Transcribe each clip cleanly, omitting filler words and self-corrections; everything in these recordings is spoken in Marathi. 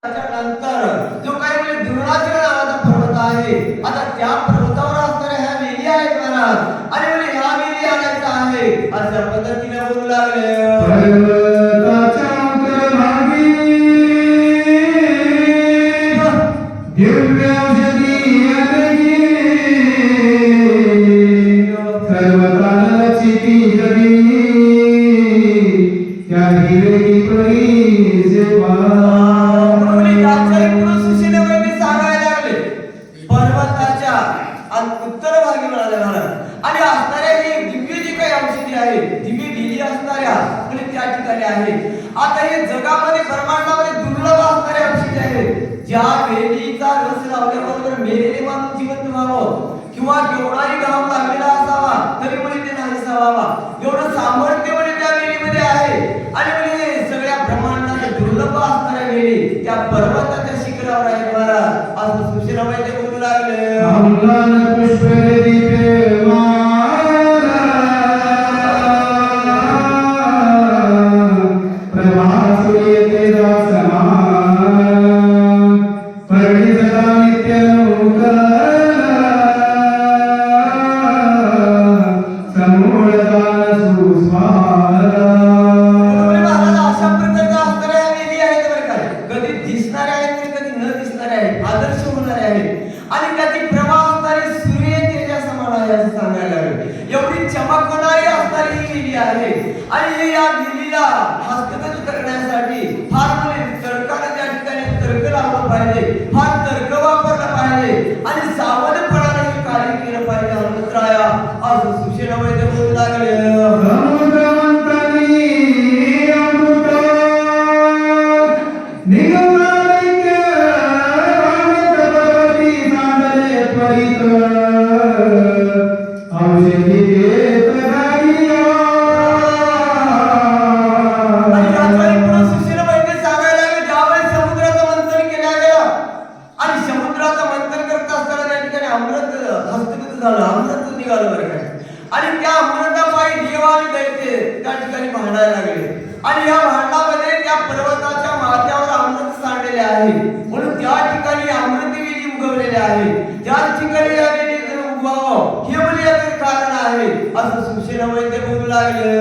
नंतर जो काही म्हणजे द्रोणाचल नावाचा पर्वत आहे, आता त्या पर्वतावर असणाऱ्या ह्या वेली आहेत महाराज, आणि म्हणजे ह्या वेली आणायचा आहे अशा पद्धतीने बोलू लागले. पर्वताच्या अंतर्भागी दिव्य औषधी आली, सर्वकाल चिती जगी त्या हिरवी परी सेवा. उत्तर भागी म्हणाले महाराज, आणि असणाऱ्या हे दिव्य जे काही औषधी आहे, दिव्य वेली असणाऱ्या म्हणजे त्या ठिकाणी आहे. आता हे जगामध्ये ब्रह्मांडामध्ये दुर्लभ असणारे औषधी आहे, ज्या वेलीचा रस लावल्याबरोबर मेलेले माणूस जिवंत व्हावं, किंवा केवढाही घाम लागलेला असावा तरी म्हणजे ते नाहीसा व्हावा, एवढं सामर्थ्य म्हणजे त्या वेलीमध्ये आहे. आणि म्हणजे सगळ्या ब्रह्मांडात दुर्लभ असणाऱ्या वेली त्या पर्वताच्या शिखरावर आहे महाराज, असं सुशीलाबाई ते बोलू लागले. आणि या वेलीला हस्तगत करण्यासाठी फार म्हणजे तर्काने त्या ठिकाणी तर्क लावलं पाहिजे, फार तर्क वापरला पाहिजे, आणि सावधपणाने हे कार्य केलं पाहिजे. हनुमंतराया असं सुशीलाबाई ते बोलू लागले. आणि त्या अमृतापायी देव आणि दैत्य त्या ठिकाणी भांडायला लागले, आणि या भांडणामध्ये त्या पर्वताच्या माथ्यावर अमृत सांडलेले आहे, म्हणून त्या ठिकाणी अमृत वेली उगवलेले आहे. त्या ठिकाणी या वेली उगवावं हे म्हणजे याचे कारण आहे, असं सुशीलाबाई ते बोलू लागले.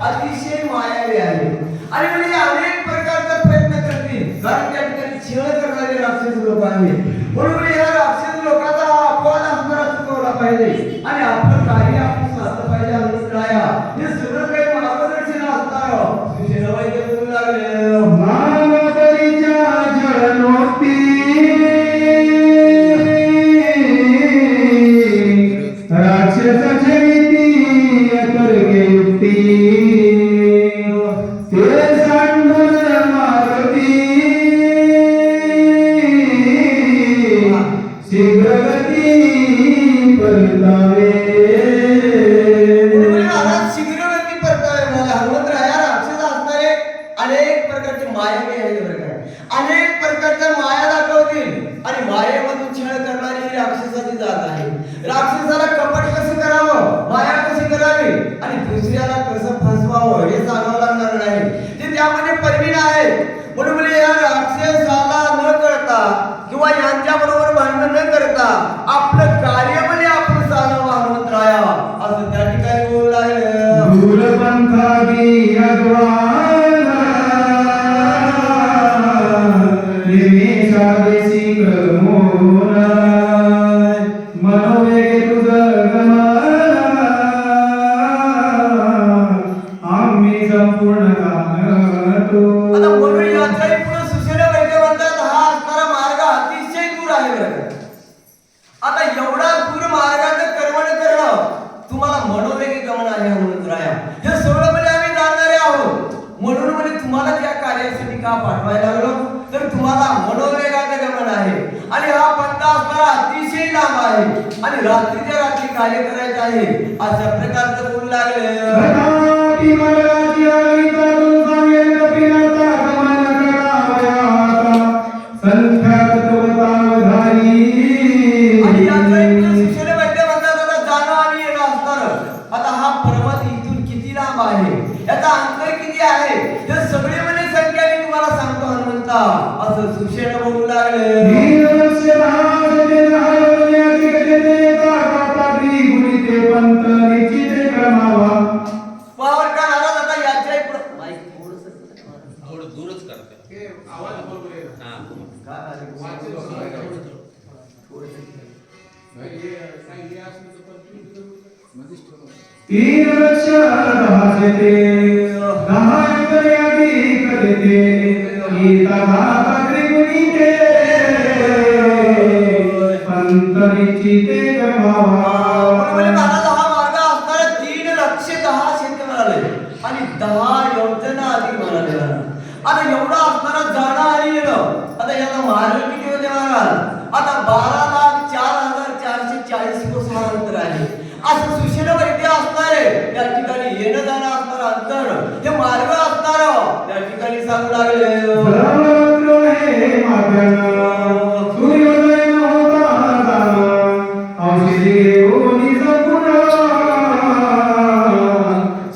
अतिशय मायावी आहे, आणि म्हणजे अनेक प्रकारचा प्रयत्न करतील, कारण त्या ठिकाणी छळ करणारे राक्षस लोक आहेत. म्हणून या राक्षस लोकांचा हा अपवाद असणारा चुकवला पाहिजे, आणि आपलं कार्य आपण साधलं पाहिजे. अनुष्ठाया हे सगळं काही मार्गदर्शन असणार. सुशीलाबाई ते बोलू लागले. शीघ्रगती परतावे मायावी आहेत बरं काय. अनेक प्रकारच्या माया दाखवतील आणि मायेमधून छळ करणारी ही राक्षसाची जात आहे. राक्षसाला कपट कसं करावं, माया कशी करावी आणि दुसऱ्याला कसं फसवावं हे सांगावं लागणार नाही. ते त्यामध्ये परवीन आहेत. म्हणून म्हणजे या राक्षसाला न करता किंवा यांच्या बरोबर भांडण न करता आपलं कार्य म्हणजे आपण चालवा हनुमंतराया असं त्या ठिकाणी बोलू लागलं. दूरपंथागी अद्वाना निमिषा देशी क्रमोना मनोवेगे तुझं गमन आम्ही संपूर्ण कामतो. आता म्हणून याच्याही पुढे सुशेला वैद्य म्हणतात हा असणारा मार्ग अतिशय दूर आहे बरं का. आता एवढा दूर मार्गाचं कर्मण करणं तुम्हाला मनोवेगी गमन आहे हनुमंतराया. हे सगळं म्हणजे आम्ही जाणणारे आहोत. म्हणून म्हणजे तुम्हाला त्या कार्यासाठी का पाठवायला लागलो तर तुम्हाला मनोवेगाचं गमन आहे आणि हा पत्ता असणारा अतिशय लांब आहे आणि रात्रीच्या रात्री कार्य करायचं आहे अशा प्रकारचं बोलू लागले. घटाटी मलाची आई तरुण सांगेल कपिलाचा गमन करावयाचा संख्यात तवतावधारी. आणि याकडे शिष्याने वैद्य म्हणतात आता जाणं आणि येणं असणार. आता हा पर्वत इथून किती लांब आहे, याचा अंतर किती आहे, हे सगळे म्हणजे संख्या मी तुम्हाला सांगतो हनुमंता असं सुशेन बोलू लागले. पंत निश्चित क्रमावा. पावर का नाराज आता याच्याही थोडं दूरच करते आवाज बरोबर आहे. तीन लक्ष 10 देते 10 एकर अधिक देते गीता भाकरी गुणिते पंत निश्चिते क्रमावा. म्हणजे महाराज हा मार्ग असणार 3,10,000 शेती म्हणाले आणि 10 योजना अधिक म्हणाले. आता एवढा असणारा जाणं आणि येणं आता याचा मार्ग किती होते महाराज. आता 12,04,440 कोस हा अंतर आहे. असं सुशेन वैद्य असणार आहे त्या ठिकाणी येणं जाणं असणार अंतर हे मार्ग असणार त्या ठिकाणी सांगू लागले. सर्वत्र हे मार्गानं सूर्योदय नव्हता जाणं औषधी घेऊन संपूर्ण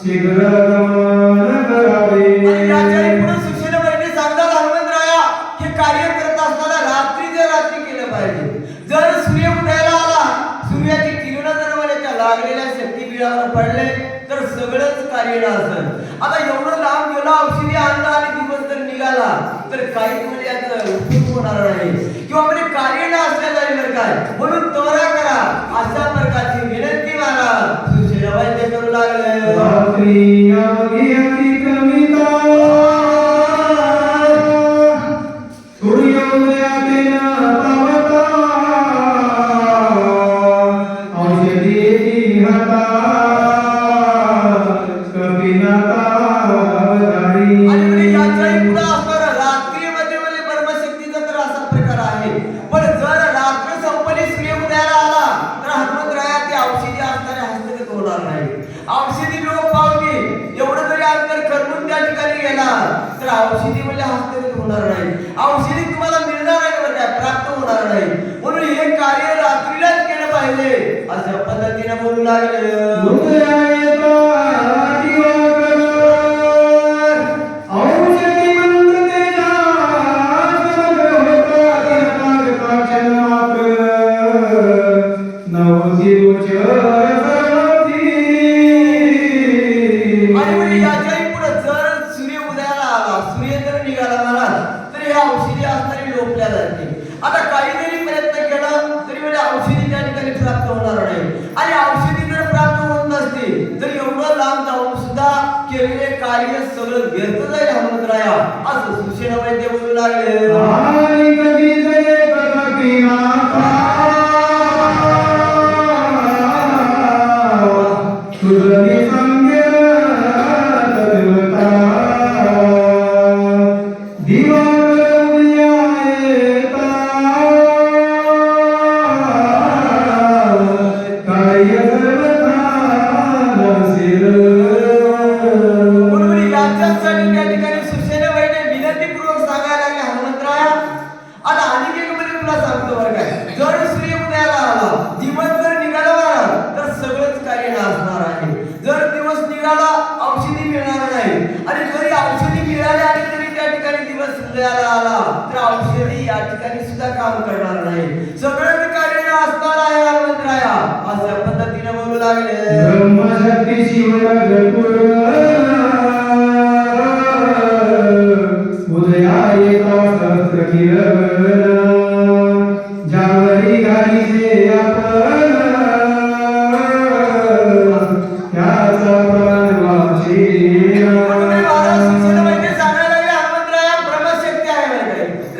शीघ्र गमन करावे. आणि याच्याही पुढे सुशेन वैद्य सांगतात हनुमंतराया हे कार्य करत असताना रात्रीच्या रात्री केलं पाहिजे. जर सूर्य उदयाला आला, सूर्याची किरण जर मला लागलेल्या शक्तिपीठावर पडले तर सगळंच कार्य असेल. आता एवढं लांब गेलो औषधी आणलं आणि दिवस जर निघाला तर काहीच म्हणजे याचं उपयोग होणार नाही किंवा म्हणजे कार्य न असल्या जाईल काय. म्हणून त्वरा करा अशा प्रकारची विनंती मला सुशेन वैद्य करू लागले. रात्री अवघी अतिक्रमिता सूर्योदयाते न पावता औषधी हाता कपिनाथा अवधारी. आणि म्हणजे याच्याही पुढे असणार रात्रीमध्ये म्हणजे ब्रह्मशक्तीचा तर असा प्रकार आहे. पण जर रात्र संपली सूर्य उदयाला आला तर हनुमंतराया ते औषधी असणारे हस्तगत होणार नाही. औषधी लोक पावली एवढं जरी अंतर करमून त्या ठिकाणी गेला तर औषधी म्हणजे हस्तगत होणार नाही. औषधी तुम्हाला मिळणार नाही बरं काय, प्राप्त होणार नाही. म्हणून हे कार्य रात्रीलाच केलं पाहिजे अशा पद्धतीने बोलू लागले. उदया येता दिवाकर औषधी मंत्रतेजा समग्र होता दिनकागता क्षणमात्र नवदिवचर सर्वती. आणि म्हणजे याच्याही पुढे जर सूर्य उदयाला आला, सूर्य जर निघाला महाराज तर हे औषधी असणारी लोपल्या जाते. आता काही जरी प्रयत्न केला तरी म्हणजे औषधी त्या ठिकाणी प्राप्त होणार नाही. आणि औषधी जर प्राप्त होत नसते तर एवढं लांब जाऊन सुद्धा केलेले कार्य सगळं व्यर्थ जाईल हनुमंतराया असं सुशेन वैद्य बोलू लागले. आणि कधी जय कथकिनाथा तुझी संगे तद्वता दिवाकर उदया येता कार्य सर्वथा नसेल. म्हणून याच्यासाठी त्या ठिकाणी सुशेन वैद्य विनंती हृदयाला आला तर औषधी या ठिकाणी सुद्धा काम करणार नाही. सगळं कार्य असणार आहे हनुमंतराया अशा पद्धतीने बोलू लागले. ब्रह्मशक्ती शिवपूर्ण उदया येता सहस्र किरण ज्यावरी घालीचे आपण त्याचा प्राण वाचेना.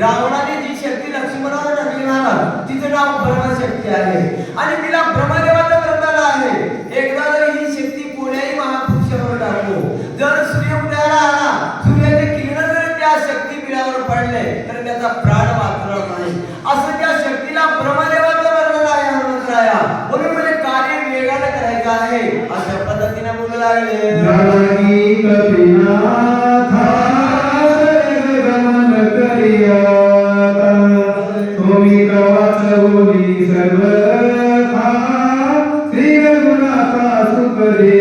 रावणाने जी शक्ती लक्ष्मणाला टाकली महाराज तिचं नाव ब्रह्मशक्ती आहे आणि तिला ब्रह्मदेवाचा प्रताप आहे. एकदा जर ही शक्ती कोण्याही महापुरुषावर टाकलो जर सूर्य उदयाला आला सूर्याचे किरण जर त्या शक्ती पिढ्यावर पडले तर त्याचा प्राण वाचणार नाही. असं त्या शक्तीला ब्रह्मदेवाचं वर्णन आहे हनुमंतराया. म्हणून म्हणजे कार्य वेगाने करायचं आहे अशा पद्धतीने बोलू लागले. जागी कपिनाथा गमन करियाता तुम्ही कवाचवली सर्वथा श्री रघुनाथा सुखदे.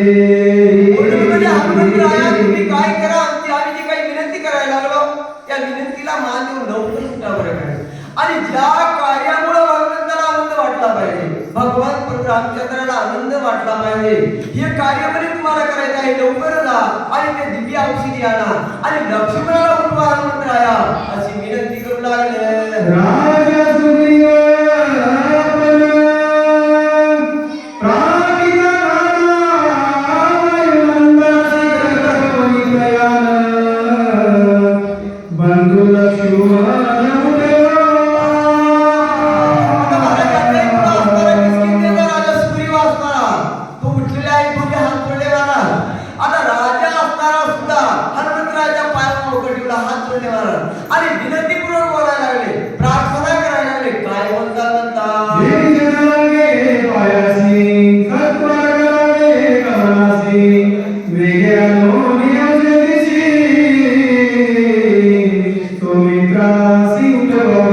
तुम्ही काय करा आम्ही जी काही विनंती करायला लागलो त्या विनंतीला मान देऊन लवकर सुद्धा बरं काय. आणि ज्या कार्यामुळे भगवंताला आनंद वाटला पाहिजे भगवान रामचंद्राला आनंद वाटला पाहिजे हे कार्य म्हणजे तुम्हाला करायचं आहे. लवकर जा आणि ते दिव्य औषधी आणा आणि लक्ष्मणाला उठवा हनुमंतराया अशी विनंती करू लागले. राजा सुग्रीव बंधु लक्ष्मण आणि विनंतीपूर्वक बोलायला लागले प्रार्थना करायला लागले. काय बोलता म्हणता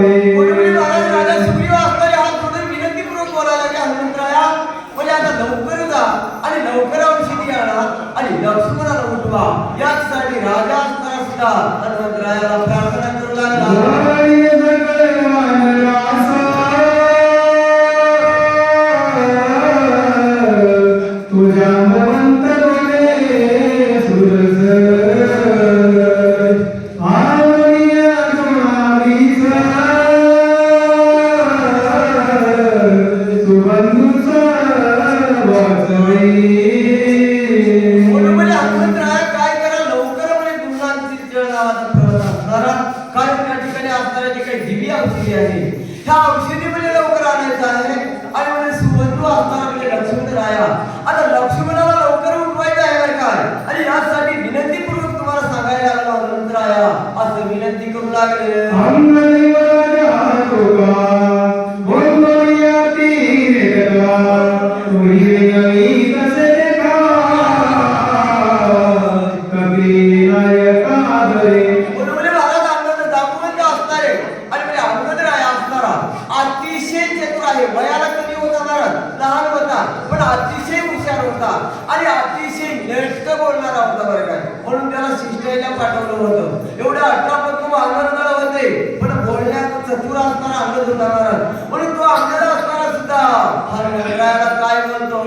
राजा सुग्रीव असणारे हात जोडून विनंतीपूर्वक बोलायला लागले हनुमंतराया म्हणजे आता लवकर जा आणि लवकर औषधी आणा आणि लक्ष्मणाला उठवा. याचसाठी राजा असताना सुद्धा हनुमंतरायाला प्रार्थना करू लागला. तुझ्या ह्या औषधी म्हणजे लवकर आणायचं आहे आणि म्हणजे सुबंधू असताना म्हणजे लक्ष्मणराया आता लक्ष्मणाला लवकर उठवायचं आहे बरं काय. आणि यासाठी विनंतीपूर्वक तुम्हाला सांगायला लागलो हनुमंतराया असं विनंती करू लागले. अतिशय चतुर आहे. वयाला कमी होता लहान होता पण अतिशय हुशार होता आणि अतिशय नेटक बोलणारा होता बरं काय. म्हणून त्याला शिष्टाईला पाठवलं होतं. एवढे 18 पक्ष अंगणगार होते पण बोलण्यात चतुर असणारा अंगद होता महाराज. म्हणून तो अंगद असणारा सुद्धा हनुमंतरायाला काय म्हणतो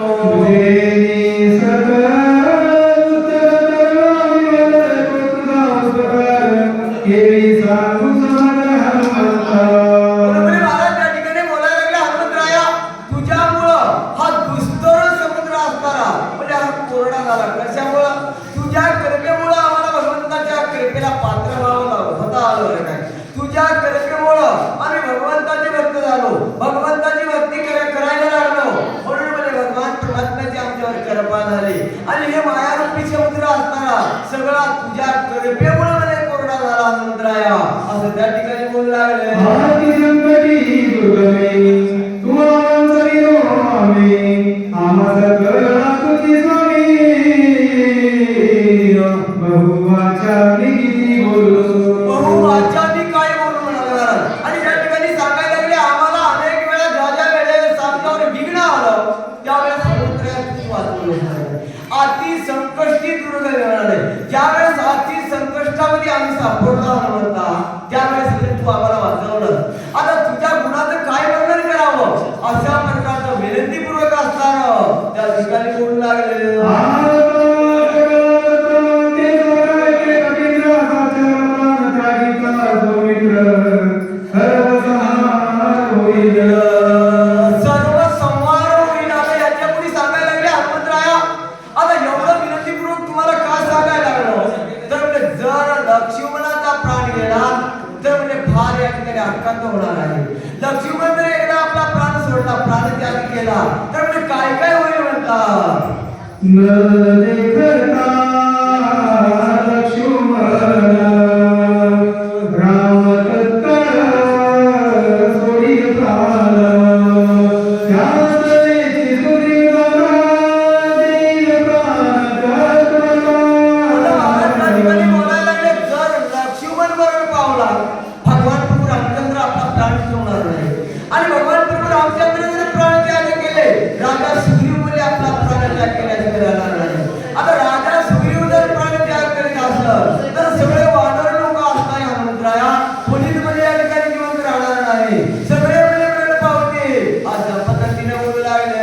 भगवंताची भक्ती करायला लागलो म्हणून म्हणजे भगवान परमात्म्याची आमच्यावर कृपा झाली आणि हे मायारूपी समुद्र असताना सगळा तुझ्या कृपेमुळे म्हणजे कोरडा झाला हनुमंतराया असं त्या ठिकाणी बोलू लागले. अति संकष्टी दुर्ग ज्यावेळेस अति संकष्टामध्ये आम्ही सापडलो म्हणता सर्वसंहार होईल. सर्व संहार होईल. आता याच्या पुढे सांगायला लागले हनुमंतराया. आता एवढं विनंतीपूर्वक तुम्हाला का सांगायला लागलो तर म्हणजे जर लक्ष्मणाचा प्राण गेला तर म्हणजे फार या ठिकाणी आकांत होणार आहे. लक्ष्मण जर एकदा आपला प्राण सोडला, प्राण त्याग केला तर म्हणजे काय काय होईल म्हणतात. न देखता लक्ष्मण राम तत्काळ सोडी प्राण. त्याच वेळी सुग्रीवाला देईल प्राण तत्काळ. आता महाराज त्या ठिकाणी बोलायला लागले जर लक्ष्मण मरण पावला, भगवान प्रभू रामचंद्र आपला प्राण ठेवणार नाही. आणि भगवान प्रभू रामचंद्र जर प्राण त्याग केले, राजा सुग्रीव मध्ये आपला प्राण त्याग केल्याशिवाय राहणार नाही. आता राजा सुग्रीव जर प्राण त्याग करीत असलं तर सगळे वानर लोक असणार हनुमंतराया, कोणीच म्हणजे या ठिकाणी जिवंत राहणार नाही. सगळे म्हणजे वेळ पावते अशा पद्धतीने बोलू लागले.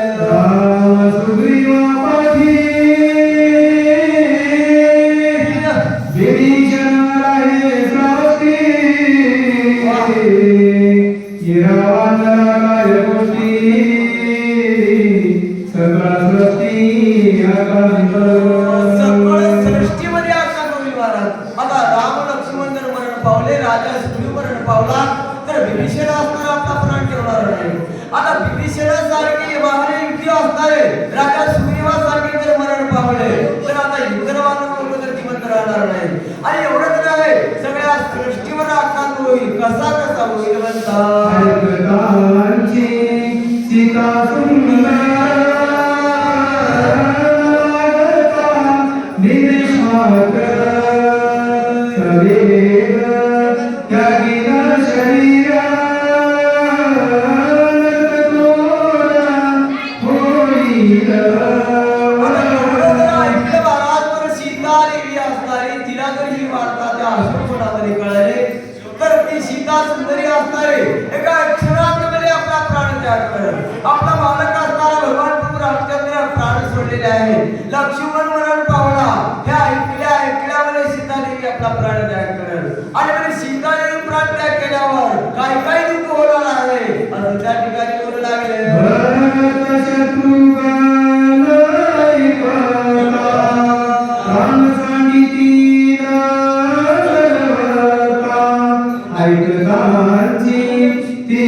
सुग्रीवापाठी विभीषण राहे श्रावस्ती. रावणाला काय गोष्टी सगळा सृष्टी आकांत. सगळं सृष्टीमध्ये आकांत होईल महाराज. आता राम लक्ष्मण जर मरण पावले, राजा सुग्रीव मरण पावला तर विभीषण असणार आपला प्राण ठेवणार नाही. आता विभीषणासारखे महान युद्धी असणारे राजा सुग्रीवासारखे जर मरण पावले तर आता इतरवान लोक तर जिवंत राहणार नाही. आणि एवढंच नाही, सगळ्या सृष्टीवर आकांत होईल. कसा कसा होईल म्हणतात. ऐकतांची सीता सुंदर निमेष मात्र सवेग त्यागिन शरीर होईल. आता एवढं जर ऐकलं महाराज तर सीता देवी असणारी, तिला जर ही वार्ता त्या अशोकवनामध्ये कळाली तर ती सीता सुंदरी असणारी एका क्षणामध्ये आपला प्राण त्याग करेल. आपला मालक असणारा भगवान प्रभू रामचंद्र प्राण सोडलेले आहे. लक्ष्मण मरण पावला, हे ऐकल्यामध्ये सीता देवी आपला प्राण त्याग करेल. आणि म्हणजे सीता देवी प्राण त्याग केल्यावर काय काय दुःख होणार आहे असं त्या ठिकाणी बोलू लागले. भरत शत्रुघ्न ऐकता प्राण सांगितला बलवता. ऐकतांची ती